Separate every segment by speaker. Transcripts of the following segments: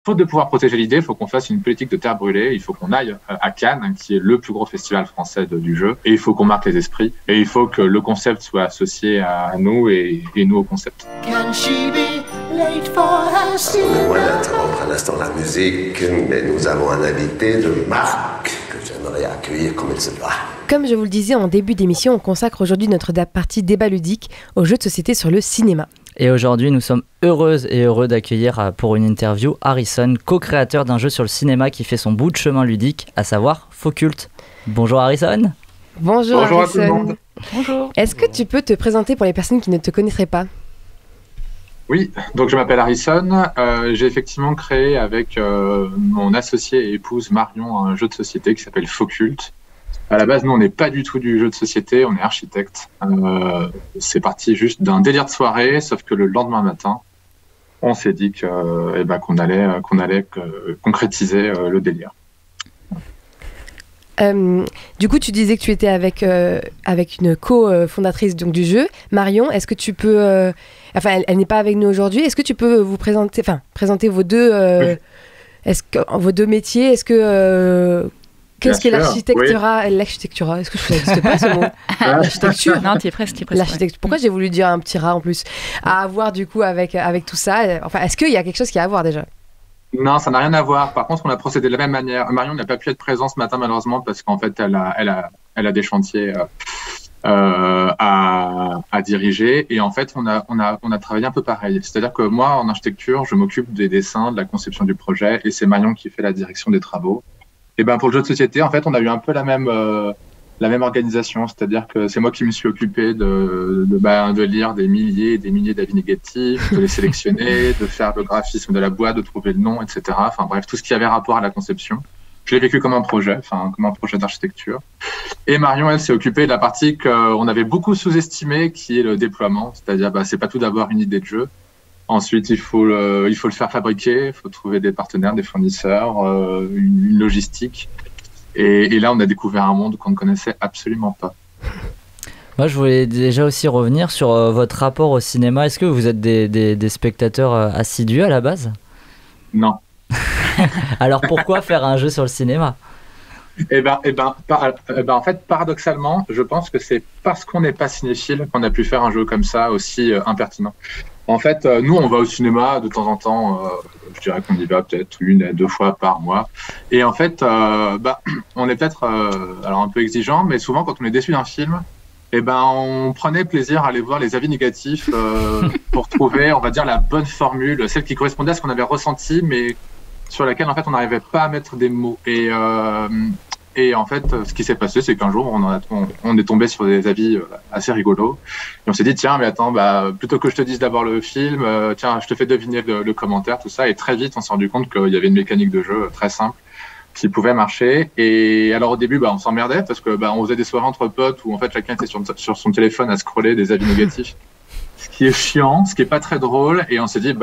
Speaker 1: faute de pouvoir protéger l'idée, il faut qu'on fasse une politique de terre brûlée. Il faut qu'on aille à Cannes, qui est le plus gros festival français du jeu, et il faut qu'on marque les esprits. Et il faut que le concept soit associé à nous et nous au concept.
Speaker 2: On est loin d'interrompre un instant la musique, mais nous avons un invité de marque que j'aimerais accueillir comme il se doit.
Speaker 3: Comme je vous le disais en début d'émission, on consacre aujourd'hui notre partie débat ludique aux jeux de société sur le cinéma.
Speaker 4: Et aujourd'hui, nous sommes heureuses et heureux d'accueillir pour une interview Harrison, co-créateur d'un jeu sur le cinéma qui fait son bout de chemin ludique, à savoir Focult. Bonjour Harrison.
Speaker 3: Bonjour
Speaker 1: Harrison.
Speaker 3: À tout le monde.
Speaker 4: Bonjour.
Speaker 3: Est-ce que tu peux te présenter pour les personnes qui ne te connaîtraient pas ?
Speaker 1: Oui, donc je m'appelle Harrison. J'ai effectivement créé avec mon associé et épouse Marion un jeu de société qui s'appelle Focult. À la base, nous, on n'est pas du tout du jeu de société, on est architecte. C'est parti juste d'un délire de soirée, sauf que le lendemain matin, on s'est dit qu'on allait concrétiser le délire.
Speaker 3: Du coup, tu disais que tu étais avec une co-fondatrice donc, du jeu. Marion, est-ce que tu peux... elle n'est pas avec nous aujourd'hui. Est-ce que tu peux vous présenter vos deux, vos deux métiers ? Est-ce que... Qu'est-ce qu'est l'architectura ? Oui. L'architectura, est-ce que ça n'existe pas ce mot ? L'architecture.
Speaker 5: Non, tu es presque.
Speaker 3: L'architecture. Pourquoi j'ai voulu dire un petit rat en plus ? À avoir du coup avec tout ça. Enfin, est-ce qu'il y a quelque chose qui a à voir déjà ?
Speaker 1: Non, ça n'a rien à voir. Par contre, on a procédé de la même manière. Marion n'a pas pu être présente ce matin malheureusement parce qu'en fait, elle a des chantiers à diriger. Et en fait, on a travaillé un peu pareil. C'est-à-dire que moi, en architecture, je m'occupe des dessins, de la conception du projet, et c'est Marion qui fait la direction des travaux. Et pour le jeu de société, en fait, on a eu un peu la même organisation, c'est-à-dire que c'est moi qui me suis occupé de lire des milliers et des milliers d'avis négatifs, de les sélectionner, de faire le graphisme de la boîte, de trouver le nom, etc. Enfin bref, tout ce qui avait rapport à la conception. Je l'ai vécu comme un projet d'architecture. Et Marion, elle s'est occupée de la partie qu'on avait beaucoup sous-estimée, qui est le déploiement, c'est-à-dire c'est pas tout d'abord une idée de jeu. Ensuite, il faut le faire fabriquer, il faut trouver des partenaires, des fournisseurs, une logistique. Et là, on a découvert un monde qu'on ne connaissait absolument pas.
Speaker 4: Moi, je voulais déjà aussi revenir sur votre rapport au cinéma. Est-ce que vous êtes des spectateurs assidus à la base ?
Speaker 1: Non.
Speaker 4: Alors, pourquoi faire un jeu sur le cinéma ?
Speaker 1: En fait, paradoxalement, je pense que c'est parce qu'on n'est pas cinéphile qu'on a pu faire un jeu comme ça aussi impertinent. En fait, nous, on va au cinéma de temps en temps. Je dirais qu'on y va peut-être 1 à 2 fois par mois. Et en fait, on est peut-être alors un peu exigeant, mais souvent, quand on est déçu d'un film, on prenait plaisir à aller voir les avis négatifs pour trouver, on va dire, la bonne formule, celle qui correspondait à ce qu'on avait ressenti, mais sur laquelle, en fait, on n'arrivait pas à mettre des mots. Et en fait, ce qui s'est passé, c'est qu'un jour, on est tombé sur des avis assez rigolos. Et on s'est dit, tiens, mais attends, plutôt que je te dise d'abord le film, tiens, je te fais deviner le commentaire, tout ça. Et très vite, on s'est rendu compte qu'il y avait une mécanique de jeu très simple qui pouvait marcher. Et alors, au début, on s'emmerdait parce que on faisait des soirées entre potes où, en fait, chacun était sur son téléphone à scroller des avis négatifs. Ce qui est chiant, ce qui est pas très drôle, et on s'est dit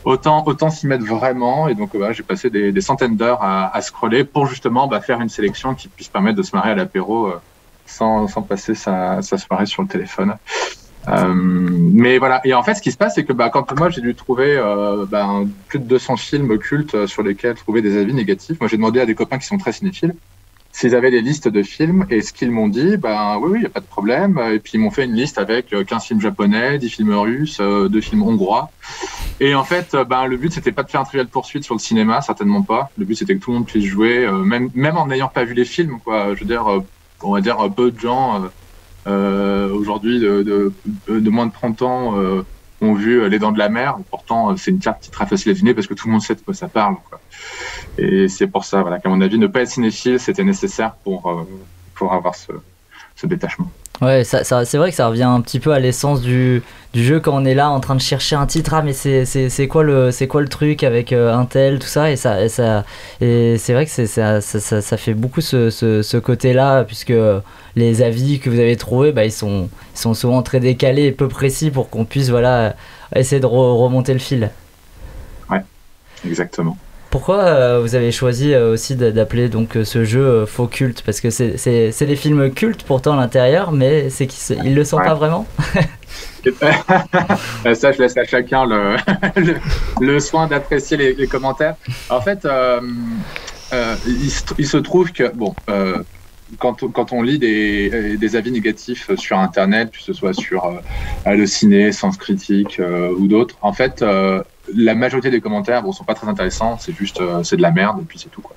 Speaker 1: autant s'y mettre vraiment, et donc j'ai passé des centaines d'heures à scroller pour justement faire une sélection qui puisse permettre de se marrer à l'apéro sans passer sa soirée sur le téléphone. Mais voilà, et en fait ce qui se passe c'est que quand moi j'ai dû trouver plus de 200 films cultes sur lesquels trouver des avis négatifs, moi j'ai demandé à des copains qui sont très cinéphiles s'ils avaient des listes de films, et ce qu'ils m'ont dit, oui, il n'y a pas de problème. Et puis ils m'ont fait une liste avec 15 films japonais, 10 films russes, 2 films hongrois. Et en fait, le but, c'était pas de faire un Trivial Pursuit sur le cinéma, certainement pas. Le but, c'était que tout le monde puisse jouer, même en n'ayant pas vu les films, quoi. Je veux dire, on va dire, peu de gens, aujourd'hui, de moins de 30 ans, ont vu Les Dents de la Mer. Pourtant, c'est une carte qui est très facile à deviner parce que tout le monde sait de quoi ça parle, quoi. Et c'est pour ça, qu'à mon avis, ne pas être cinéphile, c'était nécessaire pour avoir ce détachement.
Speaker 4: Ouais, c'est vrai que ça revient un petit peu à l'essence du jeu quand on est là en train de chercher un titre. Ah, mais c'est quoi le truc avec un tel, tout ça, et c'est vrai que ça fait beaucoup ce côté-là, puisque les avis que vous avez trouvés, ils sont souvent très décalés et peu précis pour qu'on puisse essayer de remonter le fil.
Speaker 1: Ouais, exactement.
Speaker 4: Pourquoi vous avez choisi aussi d'appeler donc ce jeu Focult ? Parce que c'est des films cultes pourtant à l'intérieur, mais ils le sont pas vraiment.
Speaker 1: Ça, je laisse à chacun le soin d'apprécier les commentaires. En fait, il se trouve que, quand on lit des avis négatifs sur Internet, que ce soit sur Allociné, Sens Critique ou d'autres, en fait, la majorité des commentaires sont pas très intéressants, c'est juste c'est de la merde et puis c'est tout, quoi.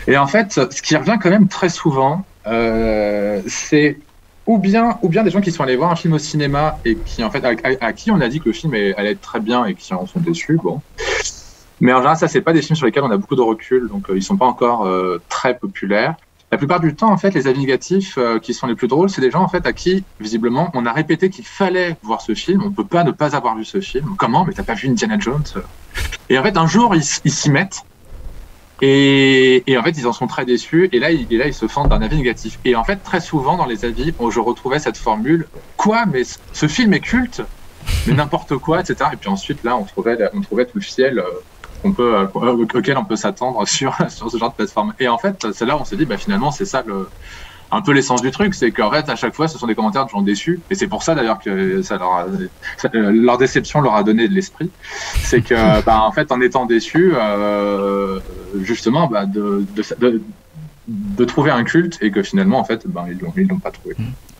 Speaker 1: Et en fait, ce qui revient quand même très souvent, c'est ou bien des gens qui sont allés voir un film au cinéma et qui, en fait, à qui on a dit que le film allait être très bien et qui en sont déçus. Bon. Mais en général, ça, c'est pas des films sur lesquels on a beaucoup de recul, donc ils sont pas encore très populaires. La plupart du temps, en fait, les avis négatifs qui sont les plus drôles, c'est des gens, en fait, à qui, visiblement, on a répété qu'il fallait voir ce film. On peut pas ne pas avoir vu ce film. Comment? Mais t'as pas vu Indiana Jones? Et en fait, un jour, ils s'y mettent. Et en fait, ils en sont très déçus. Et là, ils se fendent d'un avis négatif. Et en fait, très souvent, dans les avis, je retrouvais cette formule. Quoi? Mais ce film est culte? Mais n'importe quoi, etc. Et puis ensuite, là, on trouvait tout le fiel auquel on peut s'attendre sur ce genre de plateforme. Et en fait, c'est là où on s'est dit, finalement, c'est ça un peu l'essence du truc, c'est qu'en fait, à chaque fois, ce sont des commentaires de gens déçus. Et c'est pour ça, d'ailleurs, que leur déception leur a donné de l'esprit. C'est que, en fait, en étant déçus, justement, de trouver un culte et que finalement, en fait, ils l'ont pas trouvé.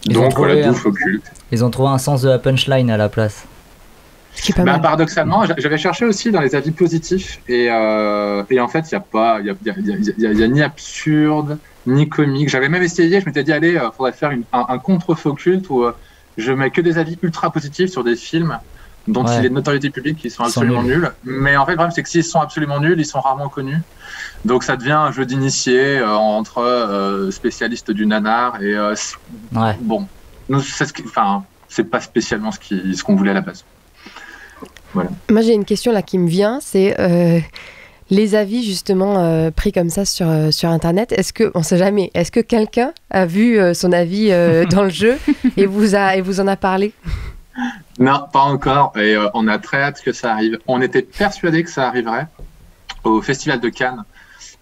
Speaker 1: Donc, voilà, bouffe au culte.
Speaker 4: Ils ont trouvé un sens de la punchline à la place.
Speaker 1: Paradoxalement, j'avais cherché aussi dans les avis positifs et en fait, il y a ni absurde ni comique. J'avais même essayé, je m'étais dit allez, faudrait faire un contre-faux culte où je mets que des avis ultra positifs sur des films dont il est de notoriété publique qui sont absolument nuls. Mais en fait, le problème c'est que s'ils sont absolument nuls, ils sont rarement connus. Donc ça devient un jeu d'initié entre spécialistes du nanar et bon, c'est pas spécialement ce qu'on voulait à la base. Voilà.
Speaker 3: Moi, j'ai une question là qui me vient, c'est les avis justement pris comme ça sur Internet. On sait jamais, est-ce que quelqu'un a vu son avis dans le jeu et vous en a parlé?
Speaker 1: Non, pas encore. Et on a très hâte que ça arrive. On était persuadés que ça arriverait au Festival de Cannes,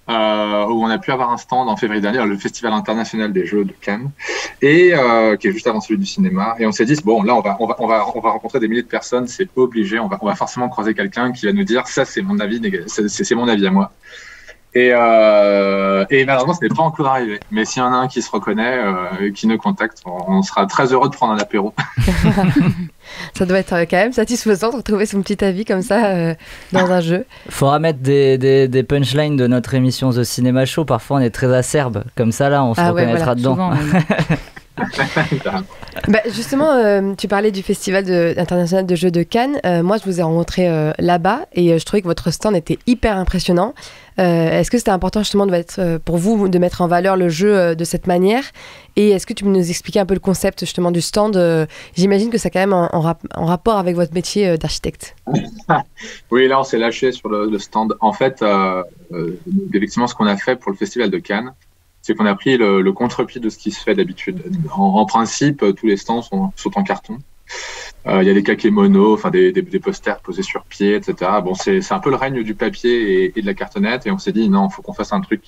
Speaker 1: où on a pu avoir un stand en février dernier, le Festival international des jeux de Cannes, et qui est juste avant celui du cinéma. Et on s'est dit bon, là, on va rencontrer des milliers de personnes, c'est obligé. On va forcément croiser quelqu'un qui va nous dire ça, c'est mon avis, c'est mon avis à moi. Et malheureusement, ce n'est pas encore arrivé. Mais s'il y en a un qui se reconnaît, qui nous contacte, on sera très heureux de prendre un apéro.
Speaker 3: Ça doit être quand même satisfaisant de retrouver son petit avis comme ça dans un jeu.
Speaker 4: Faudra mettre des punchlines de notre émission The Cinema Show. Parfois, on est très acerbe. Comme ça, là, on se reconnaîtra dedans. Souvent,
Speaker 3: justement, tu parlais du Festival international de jeux de Cannes. Moi, je vous ai rencontré là-bas et je trouvais que votre stand était hyper impressionnant. Est-ce que c'était important justement pour vous de mettre en valeur le jeu de cette manière? Et est-ce que tu peux nous expliquer un peu le concept justement du stand? J'imagine que c'est quand même en rapport avec votre métier d'architecte.
Speaker 1: Oui, là on s'est lâché sur le stand. En fait, effectivement, ce qu'on a fait pour le Festival de Cannes, c'est qu'on a pris le contre-pied de ce qui se fait d'habitude. En principe, tous les stands sont en carton. Il y a des kakémonos, des posters posés sur pied, etc. Bon, c'est un peu le règne du papier et de la cartonnette. Et on s'est dit, non, il faut qu'on fasse un truc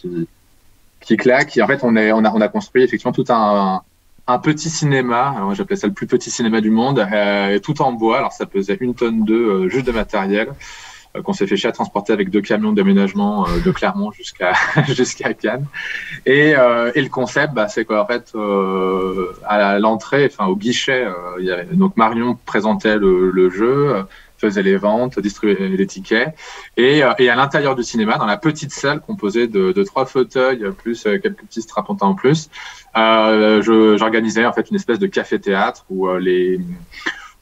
Speaker 1: qui claque. Et en fait, on a construit effectivement tout un petit cinéma. Alors, j'appelais ça le plus petit cinéma du monde, tout en bois. Alors, ça pesait 1 tonne juste de matériel. Qu'on s'est fait chier à transporter avec 2 camions de déménagement de Clermont jusqu'à Cannes. Et le concept, c'est quoi en fait, à l'entrée, au guichet, donc Marion présentait le jeu, faisait les ventes, distribuait les tickets, et à l'intérieur du cinéma, dans la petite salle composée de 3 fauteuils plus quelques petits strapontins en plus, j'organisais en fait une espèce de café-théâtre où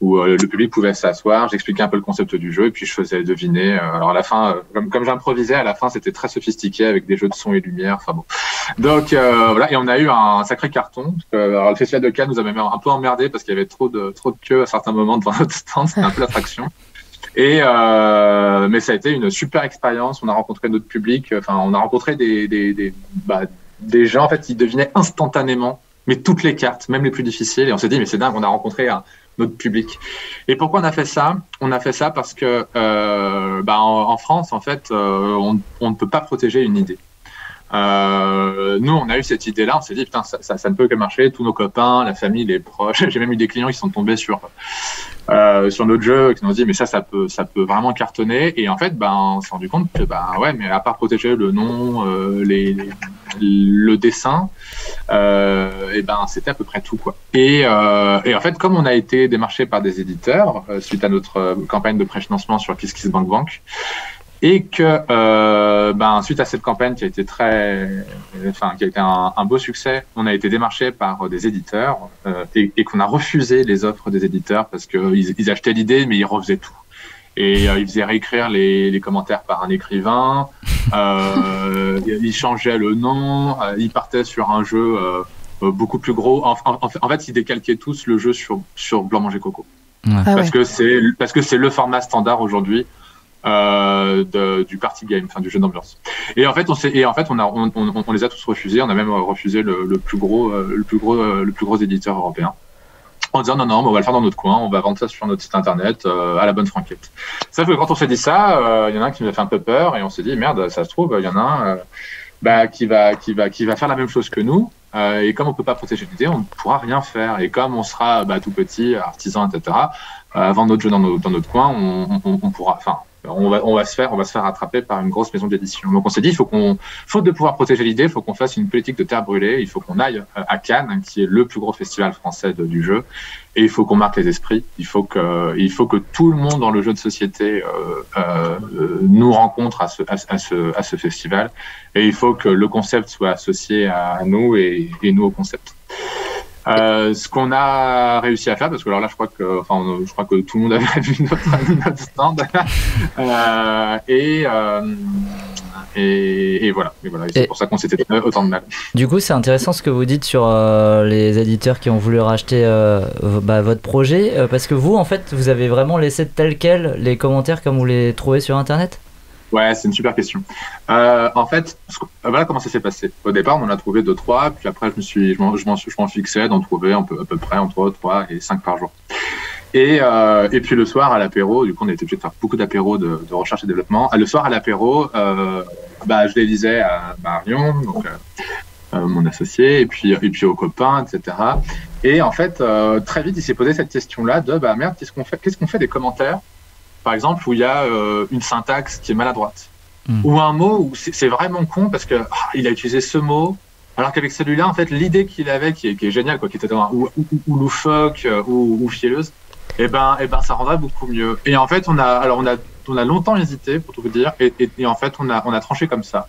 Speaker 1: le public pouvait s'asseoir, j'expliquais un peu le concept du jeu et puis je faisais deviner. Alors à la fin, comme j'improvisais, à la fin c'était très sophistiqué avec des jeux de son et lumière. Enfin bon. Donc voilà, et on a eu un sacré carton. Alors le Festival de Cannes nous avait un peu emmerdé parce qu'il y avait trop de queue à certains moments devant notre stand, c'était un peu l'attraction. Mais ça a été une super expérience. On a rencontré notre public. On a rencontré des gens en fait qui devinaient instantanément, mais toutes les cartes, même les plus difficiles. Et on s'est dit mais c'est dingue, on a rencontré notre public. Et pourquoi on a fait ça? On a fait ça parce que en France, en fait, on ne peut pas protéger une idée. Nous, on a eu cette idée-là, on s'est dit, putain, ça ne peut que marcher, tous nos copains, la famille, les proches. J'ai même eu des clients qui sont tombés sur notre jeu, qui nous ont dit, mais ça peut vraiment cartonner. Et en fait, on s'est rendu compte que, ouais, mais à part protéger le nom, le dessin, c'était à peu près tout, quoi. Et en fait, comme on a été démarché par des éditeurs, suite à notre campagne de pré-financement sur KissKissBankBank, et que suite à cette campagne qui a été qui a été un beau succès, on a été démarché par des éditeurs et qu'on a refusé les offres des éditeurs parce que ils achetaient l'idée mais ils refaisaient tout. Et ils faisaient réécrire les commentaires par un écrivain, ils changeaient le nom, ils partaient sur un jeu beaucoup plus gros. En fait, ils décalquaient tous le jeu sur Blanc Manger Coco. Ouais. Parce que c'est le format standard aujourd'hui. Du party game, enfin du jeu d'ambiance. Et en fait, on les a tous refusés. On a même refusé le plus gros éditeur européen, en disant non, on va le faire dans notre coin, on va vendre ça sur notre site internet à la bonne franquette. Sauf que quand on s'est dit ça, il y en a un qui nous a fait un peu peur et on s'est dit merde, ça se trouve, il y en a un qui va faire la même chose que nous. Et comme on peut pas protéger l'idée, on ne pourra rien faire. Et comme on sera tout petit, artisan, etc. Vendre notre jeu dans notre coin, on pourra. Enfin, on va se faire rattraper par une grosse maison d'édition. Donc on s'est dit, faute de pouvoir protéger l'idée, il faut qu'on fasse une politique de terre brûlée, il faut qu'on aille à Cannes, qui est le plus gros festival français du jeu, et il faut qu'on marque les esprits. Il faut que tout le monde dans le jeu de société nous rencontre à ce festival, et il faut que le concept soit associé à nous et nous au concept. Ce qu'on a réussi à faire, parce que alors là, je crois que tout le monde avait vu notre stand, et voilà. Et c'est pour ça qu'on s'était fait autant de mal.
Speaker 4: Du coup, c'est intéressant ce que vous dites sur les éditeurs qui ont voulu racheter votre projet, parce que vous, en fait, vous avez vraiment laissé tel quel les commentaires comme vous les trouvez sur Internet ?
Speaker 1: Ouais, c'est une super question. En fait, voilà comment ça s'est passé. Au départ, on en a trouvé 2-3, puis après, je m'en fixais d'en trouver à peu près entre 3 et 5 par jour. Et puis le soir à l'apéro, du coup, on a été obligé de faire beaucoup d'apéros de recherche et développement. Le soir à l'apéro, je les lisais à Marion, donc mon associé, et puis aux copains, etc. Et en fait, très vite, il s'est posé cette question-là de merde, qu'est-ce qu'on fait des commentaires? Par exemple, où il y a une syntaxe qui est maladroite, ou un mot où c'est vraiment con parce que il a utilisé ce mot, alors qu'avec celui-là, en fait, l'idée qu'il avait, qui est géniale, quoi, qui était ou loufoque ou fielleuse, et ça rendrait beaucoup mieux. Et en fait, on a longtemps hésité, pour tout vous dire, et en fait, on a tranché comme ça.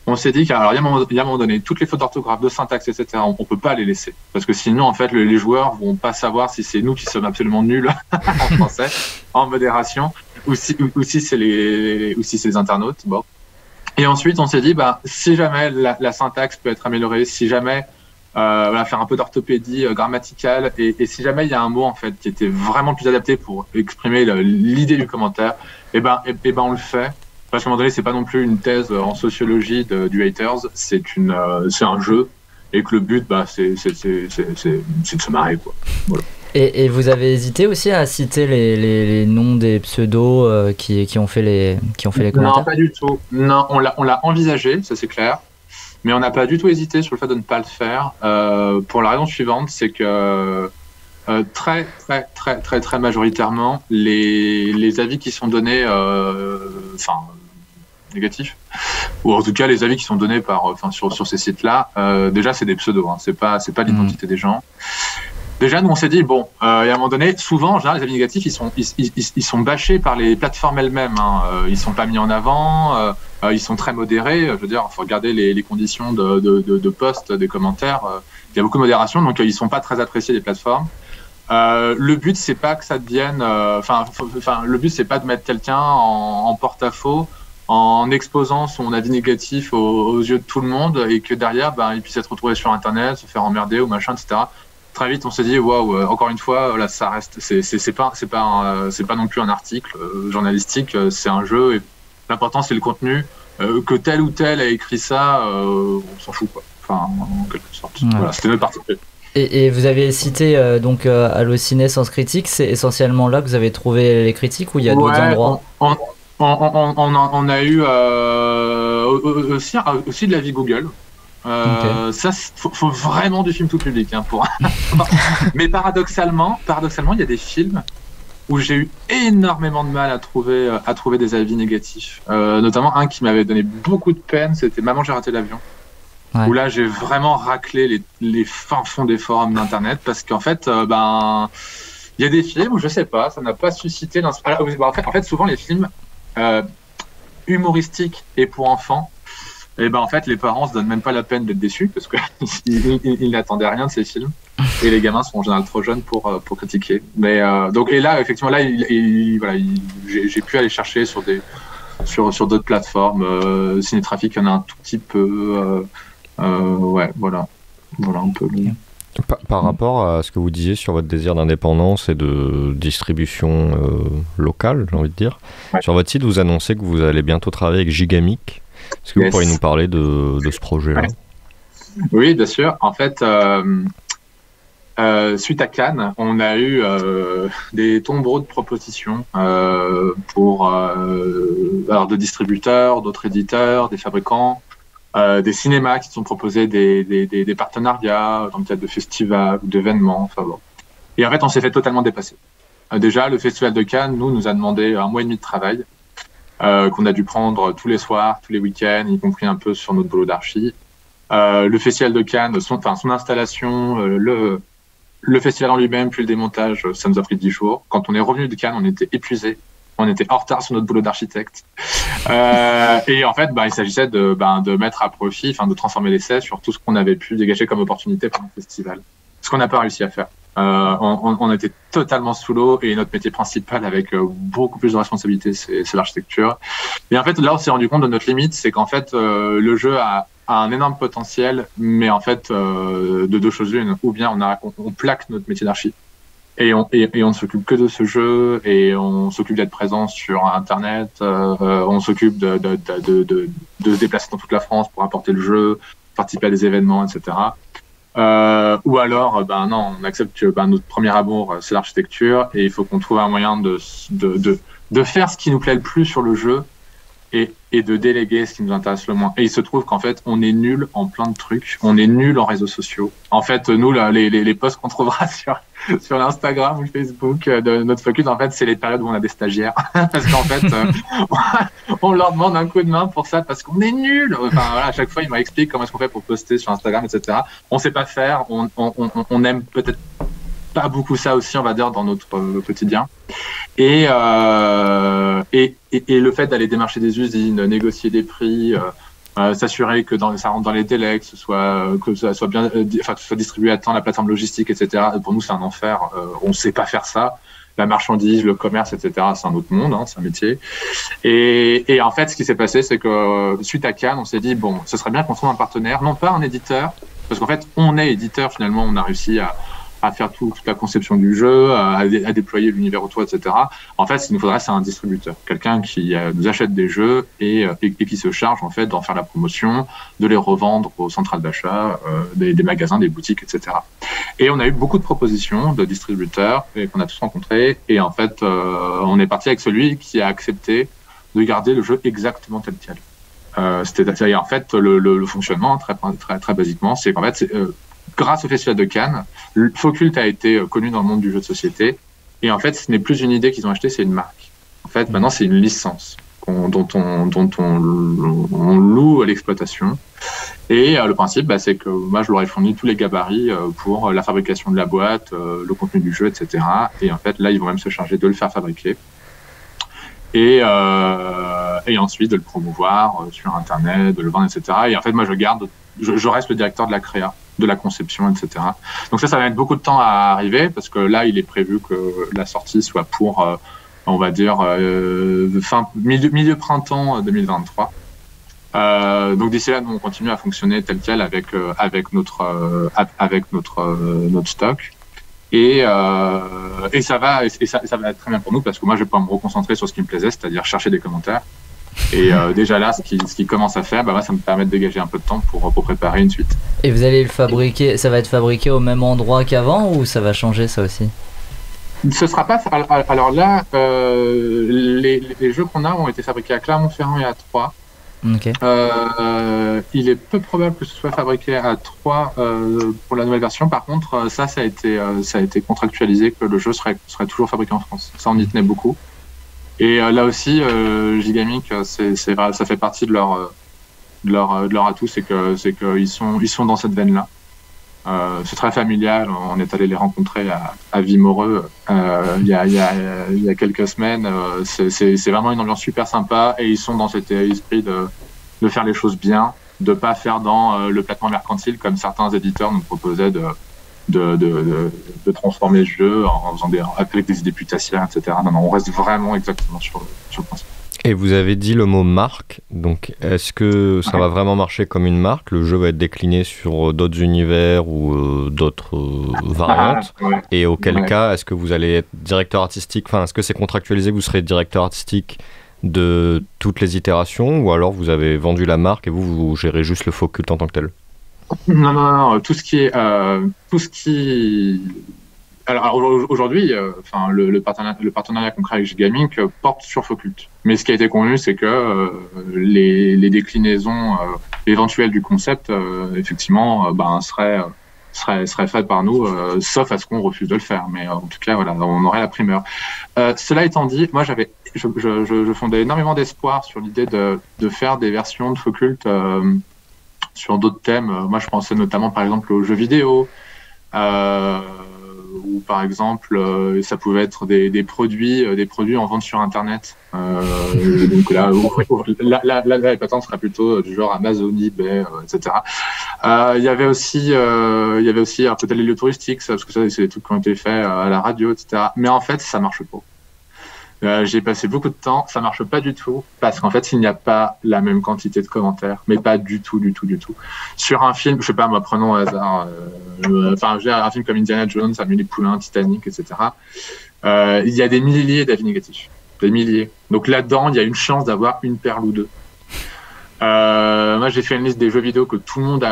Speaker 1: On s'est dit qu'il y a un moment donné, toutes les fautes d'orthographe, de syntaxe, etc., on peut pas les laisser. Parce que sinon, en fait, les joueurs vont pas savoir si c'est nous qui sommes absolument nuls en français, en modération, ou si c'est les internautes. Bon. Et ensuite, on s'est dit, si jamais la syntaxe peut être améliorée, si jamais, faire un peu d'orthopédie grammaticale, et si jamais il y a un mot, en fait, qui était vraiment plus adapté pour exprimer l'idée du commentaire, on le fait. Parce qu'à un moment donné, c'est pas non plus une thèse en sociologie du haters, c'est un jeu, et que le but, c'est de se marrer, quoi. Voilà.
Speaker 4: Et vous avez hésité aussi à citer les noms des pseudos qui ont fait les commentaires?
Speaker 1: Non, pas du tout. Non, on l'a envisagé, ça c'est clair, mais on n'a pas du tout hésité sur le fait de ne pas le faire, pour la raison suivante, c'est que très très très très très majoritairement les avis qui sont donnés, négatifs, ou en tout cas les avis qui sont donnés sur ces sites-là, déjà c'est des pseudos, c'est pas l'identité des gens. Déjà, nous on s'est dit il y a un moment donné, souvent en général les avis négatifs ils sont bâchés par les plateformes elles-mêmes, ils sont pas mis en avant, ils sont très modérés. Je veux dire, faut regarder les conditions de post des commentaires. Il y a beaucoup de modération, donc ils sont pas très appréciés des plateformes. Le but c'est pas que ça devienne, le but c'est pas de mettre quelqu'un en porte-à-faux en exposant son avis négatif aux yeux de tout le monde, et que derrière il puisse être retrouvé sur internet, se faire emmerder ou machin, etc. Très vite on s'est dit waouh, encore une fois là ça reste, c'est pas non plus un article journalistique, c'est un jeu, et l'important c'est le contenu, que tel ou tel a écrit ça, on s'en fout, quoi. Enfin, en quelque sorte. Ouais. Voilà, c'était notre partie.
Speaker 4: Et vous avez cité Allociné Sens Critique, c'est essentiellement là que vous avez trouvé les critiques, ou il y a d'autres endroits?
Speaker 1: On a eu aussi de l'avis Google. Okay. Ça, faut vraiment du film tout public pour. Mais paradoxalement, il y a des films où j'ai eu énormément de mal à trouver des avis négatifs. Notamment un qui m'avait donné beaucoup de peine, c'était Maman, j'ai raté l'avion. Ouais. Où là, j'ai vraiment raclé les fins fonds des forums d'internet parce qu'en fait, il y a des films où je sais pas, ça n'a pas suscité l'inspiration. En fait, souvent les films humoristiques et pour enfants, en fait, les parents se donnent même pas la peine d'être déçus parce qu'ils n'attendaient rien de ces films et les gamins sont en général trop jeunes pour critiquer. Mais donc là, effectivement, là, j'ai pu aller chercher sur d'autres plateformes. Cinétrafic, il y en a un tout petit peu. Voilà un peu.
Speaker 5: Par rapport à ce que vous disiez sur votre désir d'indépendance et de distribution locale, j'ai envie de dire, sur votre site, vous annoncez que vous allez bientôt travailler avec Gigamic. Est-ce que vous pourriez nous parler de ce projet-là ?
Speaker 1: Oui, bien sûr. En fait, suite à Cannes, on a eu des tombereaux de propositions de distributeurs, d'autres éditeurs, des fabricants, des cinémas qui se sont proposés des partenariats dans le cadre de festivals ou d'événements. Enfin, bon. Et en fait, on s'est fait totalement dépasser. Déjà, le Festival de Cannes nous a demandé 1 mois et demi de travail. Qu'on a dû prendre tous les soirs, tous les week-ends, y compris un peu sur notre boulot d'archi. Le Festival de Cannes, son installation, le festival en lui-même, puis le démontage, ça nous a pris 10 jours. Quand on est revenu de Cannes, on était épuisés. On était en retard sur notre boulot d'architecte. Et en fait, il s'agissait de mettre à profit, de transformer l'essai sur tout ce qu'on avait pu dégager comme opportunité pour le festival. Ce qu'on n'a pas réussi à faire. On était totalement sous l'eau et notre métier principal avec beaucoup plus de responsabilités, c'est l'architecture. Et en fait, là, on s'est rendu compte de notre limite, c'est qu'en fait, le jeu a un énorme potentiel, mais en fait, de deux choses l'une. Ou bien on plaque notre métier d'archi et on ne s'occupe que de ce jeu et on s'occupe d'être présent sur Internet, on s'occupe de se déplacer dans toute la France pour apporter le jeu, participer à des événements, etc. Ou alors, non, on accepte que notre premier amour, c'est l'architecture et il faut qu'on trouve un moyen de faire ce qui nous plaît le plus sur le jeu et de déléguer ce qui nous intéresse le moins. Et il se trouve qu'en fait, on est nul en plein de trucs. On est nul en réseaux sociaux. En fait, nous, là, les posts qu'on trouvera sur l'Instagram ou le Facebook de notre focus, en fait, c'est les périodes où on a des stagiaires. Parce qu'en fait, on leur demande un coup de main pour ça parce qu'on est nul. Enfin, voilà, à chaque fois, ils m'expliquent comment est-ce qu'on fait pour poster sur Instagram, etc. On sait pas faire. On aime peut-être pas beaucoup ça aussi, on va dire, dans notre quotidien. Et le fait d'aller démarcher des usines, négocier des prix, s'assurer que ça rentre dans les délais, que ça soit bien, que ce soit distribué à temps, la plateforme logistique, etc. Pour nous, c'est un enfer. On sait pas faire ça. La marchandise, le commerce, etc. C'est un autre monde, c'est un métier. Et en fait, ce qui s'est passé, c'est que suite à Cannes, on s'est dit bon, ce serait bien qu'on trouve un partenaire, non pas un éditeur, parce qu'en fait, on est éditeur finalement, on a réussi à faire toute la conception du jeu, à déployer l'univers autour, etc. En fait, ce qu'il nous faudrait, c'est un distributeur, quelqu'un qui nous achète des jeux et qui se charge en fait d'en faire la promotion, de les revendre aux centrales d'achat, des magasins, des boutiques, etc. Et on a eu beaucoup de propositions de distributeurs qu'on a tous rencontrés. Et en fait, on est parti avec celui qui a accepté de garder le jeu exactement tel quel. C'est-à-dire en fait le fonctionnement très basiquement, c'est qu'en fait grâce au Festival de Cannes, Focult a été connu dans le monde du jeu de société. Et en fait, ce n'est plus une idée qu'ils ont achetée, c'est une marque. En fait, maintenant, c'est une licence dont on loue l'exploitation. Et le principe, c'est que moi, je leur ai fourni tous les gabarits pour la fabrication de la boîte, le contenu du jeu, etc. Et en fait, là, ils vont même se charger de le faire fabriquer. Et ensuite, de le promouvoir sur Internet, de le vendre, etc. Et en fait, moi, je reste le directeur de la créa, de la conception, etc. Donc ça va mettre beaucoup de temps à arriver parce que là, il est prévu que la sortie soit pour, on va dire, milieu printemps 2023. Donc d'ici là, nous, on continue à fonctionner tel quel avec notre stock. Et ça va être très bien pour nous parce que moi, je vais pouvoir me reconcentrer sur ce qui me plaisait, c'est-à-dire chercher des commentaires. Et déjà là, ce qui commence à faire, ça me permet de dégager un peu de temps pour préparer une suite.
Speaker 4: Et vous allez le fabriquer, ça va être fabriqué au même endroit qu'avant ou ça va changer ça aussi ?
Speaker 1: Ce sera pas. Alors là, les jeux qu'on a ont été fabriqués à Clermont-Ferrand et à Troyes.
Speaker 4: Ok.
Speaker 1: Il est peu probable que ce soit fabriqué à Troyes pour la nouvelle version. Par contre, ça a été contractualisé que le jeu serait toujours fabriqué en France. Ça, on y tenait beaucoup. Et là aussi, Gigamic, ça fait partie de leur atout, c'est que ils sont dans cette veine-là. C'est très familial. On est allé les rencontrer à Vimoreux il y a quelques semaines. C'est vraiment une ambiance super sympa et ils sont dans cet esprit de faire les choses bien, de pas faire dans le placement mercantile comme certains éditeurs nous proposaient de transformer le jeu en faisant avec des idées putassières, etc. Non, on reste vraiment exactement sur le principe.
Speaker 5: Et vous avez dit le mot marque, donc est-ce que ça va vraiment marcher comme une marque? Le jeu va être décliné sur d'autres univers ou d'autres variantes?
Speaker 1: Ouais.
Speaker 5: Et auquel cas, est-ce que vous allez être directeur artistique, enfin, est-ce que c'est contractualisé que vous serez directeur artistique de toutes les itérations, ou alors vous avez vendu la marque et vous gérez juste le Focult en tant que tel?
Speaker 1: Non, tout ce qui alors aujourd'hui, le partenariat qu'on crée avec Gigamic porte sur Focult. Mais ce qui a été convenu, c'est que les déclinaisons éventuelles du concept, effectivement, seraient faites par nous, sauf à ce qu'on refuse de le faire. Mais en tout cas, voilà, on aurait la primeur. Cela étant dit, moi, je fondais énormément d'espoir sur l'idée de faire des versions de Focult sur d'autres thèmes. Moi, je pensais notamment, par exemple, aux jeux vidéo. Ou par exemple, ça pouvait être des produits en vente sur Internet. Donc là, la patente sera plutôt du genre Amazon, eBay, etc. Il y avait aussi peut-être les lieux touristiques, parce que ça, c'est des trucs qui ont été faits à la radio, etc. Mais en fait, ça marche pas. J'ai passé beaucoup de temps, ça marche pas du tout, parce qu'en fait, il n'y a pas la même quantité de commentaires, mais pas du tout. Sur un film, je sais pas, moi, prenons au hasard, un film comme Indiana Jones, Amélie Poulain, Titanic, etc. Il y a des milliers d'avis négatifs, des milliers. Donc là-dedans, il y a une chance d'avoir une perle ou deux. Moi, j'ai fait une liste des jeux vidéo que tout le monde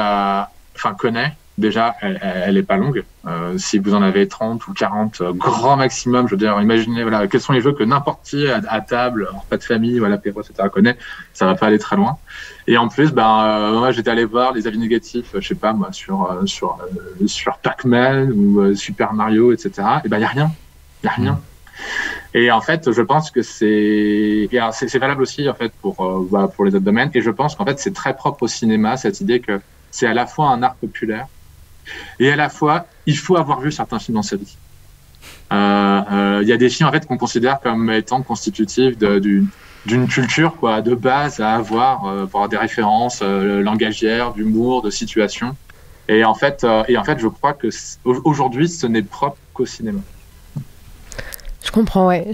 Speaker 1: connaît. Déjà, elle est pas longue. Si vous en avez 30 ou 40, grand maximum, je veux dire, imaginez, voilà, quels sont les jeux que n'importe qui à table, en repas de famille, voilà, apéro, etc. connaît. Ça va pas aller très loin. Et en plus, moi, j'étais allé voir les avis négatifs, je sais pas, moi, sur Pac-Man ou Super Mario, etc. Et il y a rien. Et en fait, je pense que c'est valable aussi, en fait, pour les autres domaines. Et je pense qu'en fait, c'est très propre au cinéma, cette idée que c'est à la fois un art populaire, et à la fois, il faut avoir vu certains films dans sa vie. Il y a des films en fait qu'on considère comme étant constitutifs d'une culture quoi, de base à avoir pour avoir des références langagières, d'humour, de situation. Et en fait, je crois que aujourd'hui, ce n'est propre qu'au cinéma.
Speaker 3: Je comprends, ouais.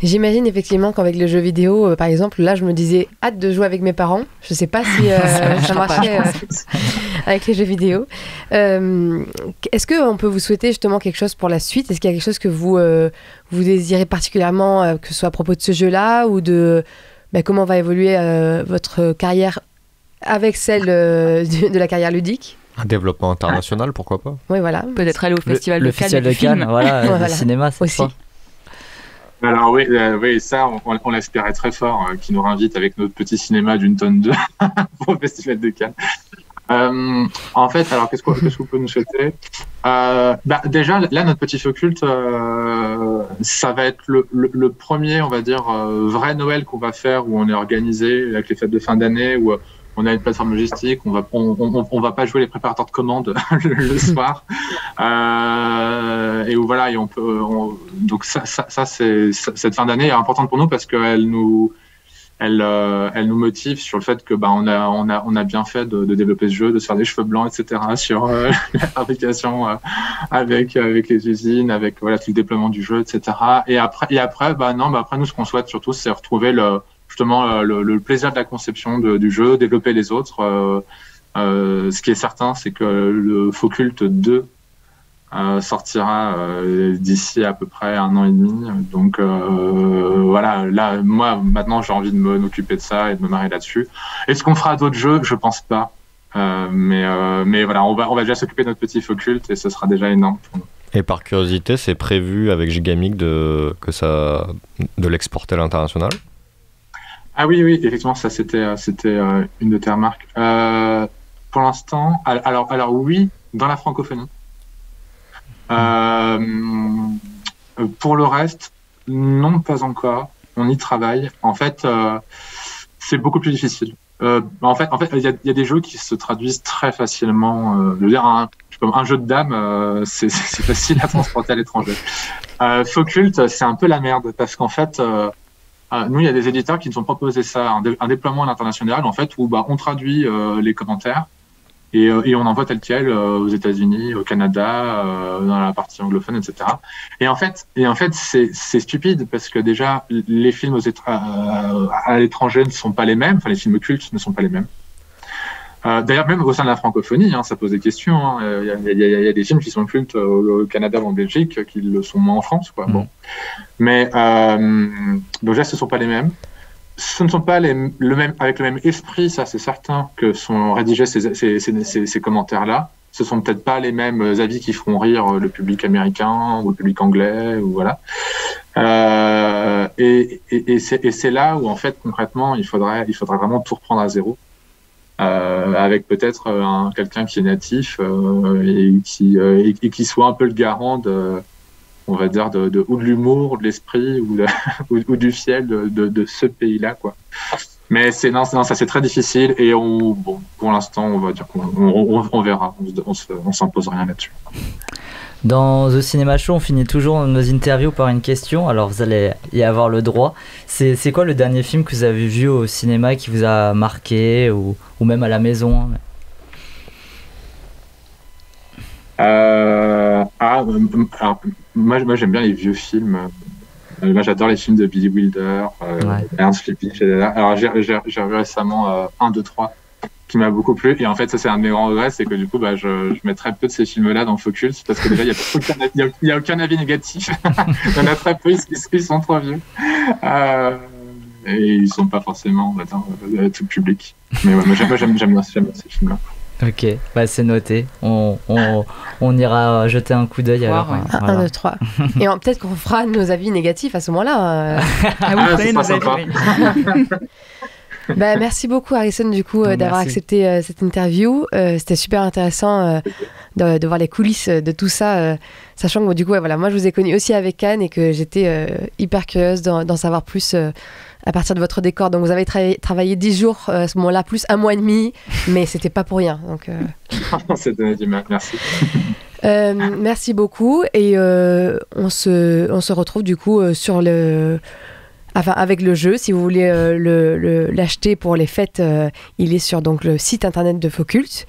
Speaker 3: J'imagine effectivement qu'avec le jeu vidéo, par exemple, là, je me disais hâte de jouer avec mes parents. Je sais pas si ça marchait avec les jeux vidéo. Est-ce qu'on peut vous souhaiter justement quelque chose pour la suite? Est-ce qu'il y a quelque chose que vous désirez particulièrement, que ce soit à propos de ce jeu-là ou de comment va évoluer votre carrière avec celle de la carrière ludique?
Speaker 5: Un développement international, pourquoi pas?
Speaker 3: Oui, voilà.
Speaker 6: Peut-être aller au Festival de Cannes.
Speaker 4: Le Festival de Cannes, voilà, le cinéma, c'est
Speaker 3: aussi.
Speaker 4: Ça.
Speaker 1: Alors oui, ça, on l'espérait très fort, qui nous réinvite avec notre petit cinéma d'une tonne de au Festival de Cannes. En fait, alors qu'est-ce qu'on peut nous souhaiter? Déjà, là, notre petit Focult, ça va être le premier, on va dire, vrai Noël qu'on va faire où on est organisé avec les fêtes de fin d'année, où on a une plateforme logistique, on va pas jouer les préparateurs de commandes le soir, et où voilà, et donc ça c'est cette fin d'année est importante pour nous parce qu'elle nous motive sur le fait que on a bien fait de développer ce jeu, de se faire des cheveux blancs, etc. sur la fabrication avec les usines, avec voilà tout le déploiement du jeu, etc. Et après nous ce qu'on souhaite surtout c'est retrouver le plaisir de la conception du jeu, développer les autres. Ce qui est certain, c'est que le Focult 2 sortira d'ici à peu près 1 an et demi. Donc voilà, là, moi, maintenant, j'ai envie de m'occuper de ça et de me marrer là-dessus. Est-ce qu'on fera d'autres jeux? Je pense pas. Mais voilà, on va déjà s'occuper de notre petit Focult et ce sera déjà énorme pour nous.
Speaker 5: Et par curiosité, c'est prévu avec Gigamic de l'exporter à l'international?
Speaker 1: Ah oui, effectivement, ça c'était une de tes remarques. Pour l'instant, alors oui, dans la francophonie. Pour le reste, non, pas encore. On y travaille. En fait, c'est beaucoup plus difficile. En fait, il y a des jeux qui se traduisent très facilement. Je veux dire, un jeu de dames, c'est facile à transporter à l'étranger. Focult, c'est un peu la merde parce qu'en fait, nous, il y a des éditeurs qui nous ont proposé ça, un déploiement à l'international, en fait, où on traduit les commentaires et on envoie tel quel aux États-Unis, au Canada, dans la partie anglophone, etc. Et en fait, c'est stupide parce que déjà, les films à l'étranger ne sont pas les mêmes. Enfin, les films cultes ne sont pas les mêmes. D'ailleurs, même au sein de la francophonie, ça pose des questions. Il y a des films qui sont cultes au Canada ou en Belgique qui le sont moins en France, quoi. Bon. Mais donc là, ce ne sont pas les mêmes. Ce ne sont pas avec le même esprit, ça c'est certain, que sont rédigés ces commentaires-là. Ce ne sont peut-être pas les mêmes avis qui feront rire le public américain ou le public anglais, ou voilà. Et c'est là où en fait concrètement il faudrait vraiment tout reprendre à zéro. Avec peut-être quelqu'un qui est natif et qui soit un peu le garant on va dire ou de l'humour, de l'esprit ou du fiel de ce pays-là, quoi. Mais ça c'est très difficile et pour l'instant on va dire qu'on verra, on s'impose rien là-dessus.
Speaker 4: Dans The Cinema Show, on finit toujours nos interviews par une question, alors vous allez y avoir le droit. C'est quoi le dernier film que vous avez vu au cinéma qui vous a marqué ou même à la maison?
Speaker 1: Alors, moi j'aime bien les vieux films. Moi j'adore les films de Billy Wilder, Ernst Lubitsch. Alors j'ai revu récemment 1, 2, 3 qui m'a beaucoup plu, et en fait ça c'est un de mes grands regrets, c'est que du coup je mets très peu de ces films-là dans Focus parce que déjà il y a aucun avis négatif. Il y en a très peu, ils sont trop vieux et ils sont pas forcément, on va dire, tout public. Mais ouais, moi j'aime bien ces films-là.
Speaker 4: Ok, c'est noté. On ira jeter un coup d'œil alors.
Speaker 3: 1, 2, 3. Et peut-être qu'on fera nos avis négatifs à ce moment-là.
Speaker 1: Oui, nos avis.
Speaker 3: Merci beaucoup Harrison du coup d'avoir accepté cette interview. C'était super intéressant de voir les coulisses de tout ça, sachant que du coup moi je vous ai connu aussi avec Cannes et que j'étais hyper curieuse d'en savoir plus à partir de votre décor. Donc vous avez travaillé 10 jours à ce moment-là, plus 1 mois et demi, mais c'était pas pour rien. Donc
Speaker 1: c'est donné du mal, merci.
Speaker 3: Merci beaucoup et on se retrouve du coup avec le jeu. Si vous voulez l'acheter pour les fêtes, il est sur donc le site internet de Focult.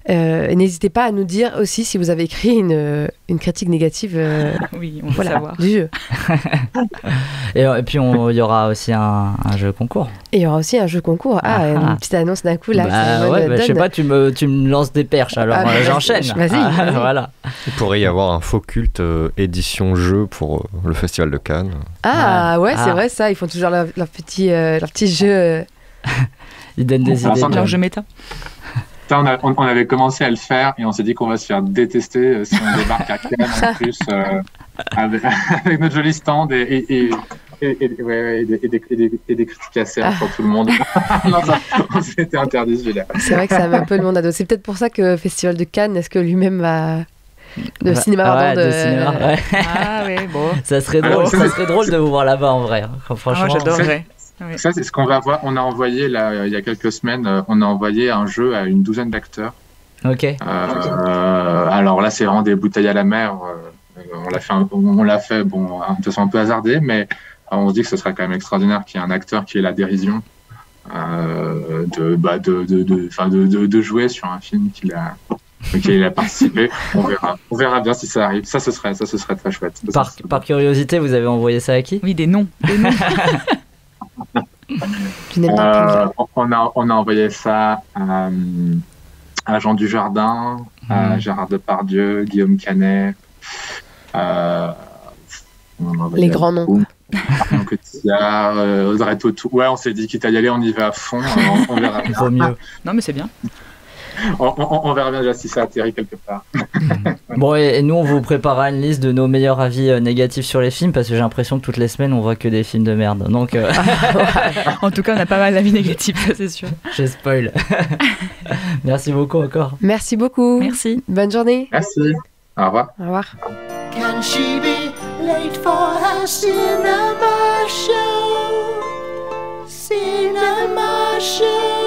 Speaker 3: N'hésitez pas à nous dire aussi si vous avez écrit une critique négative
Speaker 6: oui, on veut savoir.
Speaker 3: Du jeu.
Speaker 4: Et puis il y aura aussi un jeu concours.
Speaker 3: Et il y aura aussi un jeu concours. Une petite annonce d'un coup là.
Speaker 4: Je sais pas, tu me lances des perches, alors j'enchaîne.
Speaker 3: Vas-y.
Speaker 4: Voilà.
Speaker 5: Il pourrait y avoir un Focult édition jeu pour le Festival de Cannes.
Speaker 3: C'est vrai ça, ils font toujours leur petit jeu.
Speaker 4: Ils donnent des idées.
Speaker 6: Leur jeu méta.
Speaker 1: On avait commencé à le faire et on s'est dit qu'on va se faire détester si on débarque à Cannes en plus avec notre joli stand et des critiques acerbes pour tout le monde. Non, on s'était interdit celui-là.
Speaker 3: C'est vrai que ça met un peu le monde à dos. C'est peut-être pour ça que Festival de Cannes, est-ce que lui-même va... de cinéma,
Speaker 4: de cinéma, ouais.
Speaker 6: Ah ouais, bon.
Speaker 4: Ça serait drôle de vous voir là-bas en vrai. Franchement,
Speaker 6: moi j'adorerais.
Speaker 1: Oui. Ça, c'est ce qu'on va voir. On a envoyé, là, il y a quelques semaines, on a envoyé un jeu à une 12aine d'acteurs.
Speaker 4: Ok.
Speaker 1: Alors là, c'est vraiment des bouteilles à la mer. On l'a fait, de façon un peu hasardée, mais on se dit que ce serait quand même extraordinaire qu'il y ait un acteur qui ait la dérision de jouer sur un film qu'il a participé. On verra bien si ça arrive. Ça, ce serait très chouette.
Speaker 4: Par curiosité, vous avez envoyé ça à qui?
Speaker 6: Oui, des noms.
Speaker 1: On a envoyé ça à Jean Dujardin, à Gérard Depardieu, Guillaume Canet.
Speaker 3: Les grands noms.
Speaker 1: Audrey Tautou. Ouais, on s'est dit quitte à y aller, on y va à fond. On verra.
Speaker 4: Vaut mieux.
Speaker 6: Non, mais c'est bien.
Speaker 1: On verra bien déjà si ça atterrit quelque part.
Speaker 4: Bon, et nous, on vous préparera une liste de nos meilleurs avis négatifs sur les films, parce que j'ai l'impression que toutes les semaines, on voit que des films de merde. Donc,
Speaker 6: En tout cas, on a pas mal d'avis négatifs, c'est sûr.
Speaker 4: je spoil. Merci beaucoup encore.
Speaker 3: Merci beaucoup.
Speaker 6: Merci.
Speaker 3: Bonne journée.
Speaker 1: Merci. Au revoir.
Speaker 3: Au revoir.
Speaker 7: Can she be late for her cinema show? Cinema show.